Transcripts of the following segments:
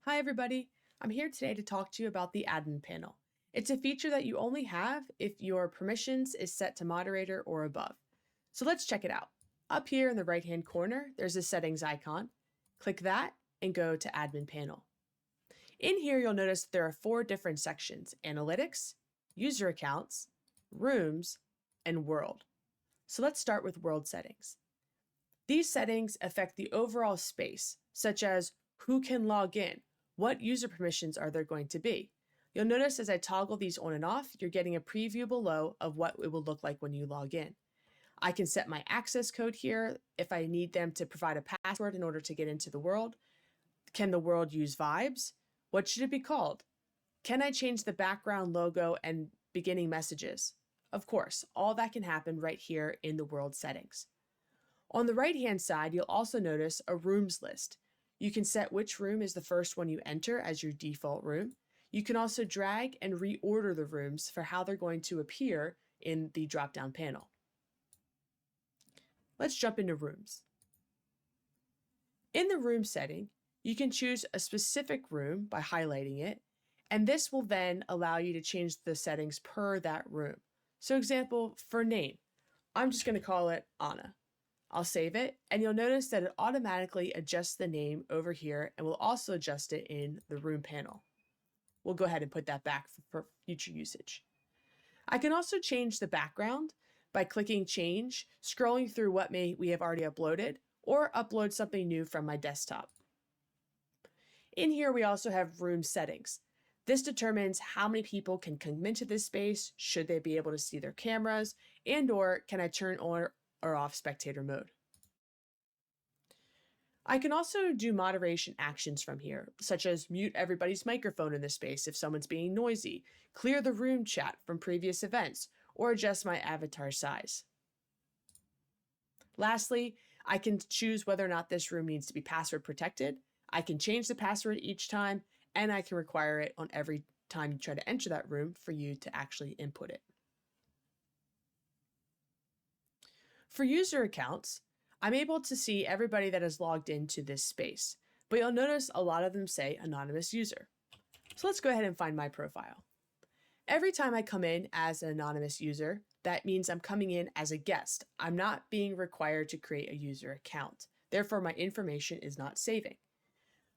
Hi everybody, I'm here today to talk to you about the admin panel. It's a feature that you only have if your permissions is set to moderator or above. So let's check it out. Up here in the right hand corner, there's a settings icon. Click that and go to admin panel. In here, you'll notice there are 4 different sections: analytics, user accounts, rooms, and world. So let's start with world settings. These settings affect the overall space, such as who can log in, what user permissions are there going to be. You'll notice as I toggle these on and off, you're getting a preview below of what it will look like when you log in. I can set my access code here if I need them to provide a password in order to get into the world. Can the world use vibes? What should it be called? Can I change the background logo and beginning messages? Of course, all that can happen right here in the world settings. On the right-hand side, you'll also notice a rooms list. You can set which room is the first one you enter as your default room. You can also drag and reorder the rooms for how they're going to appear in the drop-down panel. Let's jump into rooms. In the room setting, you can choose a specific room by highlighting it, and this will then allow you to change the settings per that room. So example, for name, I'm just going to call it Anna. I'll save it, and you'll notice that it automatically adjusts the name over here and will also adjust it in the room panel. We'll go ahead and put that back for future usage. I can also change the background by clicking change, scrolling through what we have already uploaded, or upload something new from my desktop. In here, we also have room settings. This determines how many people can come into this space, should they be able to see their cameras, and/or can I turn on or off spectator mode. I can also do moderation actions from here, such as mute everybody's microphone in this space if someone's being noisy, clear the room chat from previous events, or adjust my avatar size. Lastly, I can choose whether or not this room needs to be password protected. I can change the password each time, and I can require it on every time you try to enter that room for you to actually input it. For user accounts, I'm able to see everybody that is logged into this space, but you'll notice a lot of them say anonymous user. So let's go ahead and find my profile. Every time I come in as an anonymous user, that means I'm coming in as a guest. I'm not being required to create a user account. Therefore, my information is not saving.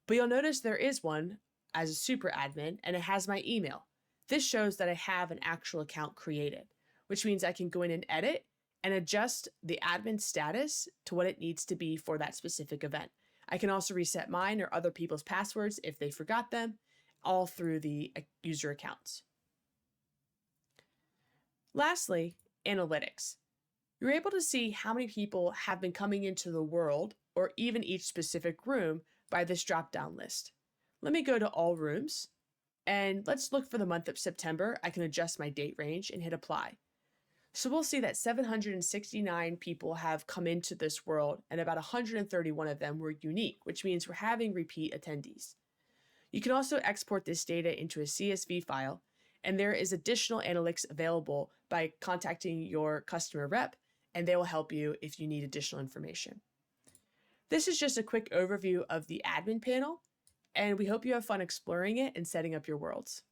But you'll notice there is one as a super admin, and it has my email. This shows that I have an actual account created, which means I can go in and edit and adjust the admin status to what it needs to be for that specific event. I can also reset mine or other people's passwords if they forgot them, all through the user accounts. Lastly, analytics. You're able to see how many people have been coming into the world or even each specific room by this drop-down list. Let me go to all rooms, and let's look for the month of September. I can adjust my date range and hit apply. So we'll see that 769 people have come into this world, and about 131 of them were unique, which means we're having repeat attendees. You can also export this data into a CSV file, and there is additional analytics available by contacting your customer rep, and they will help you if you need additional information. This is just a quick overview of the admin panel, and we hope you have fun exploring it and setting up your worlds.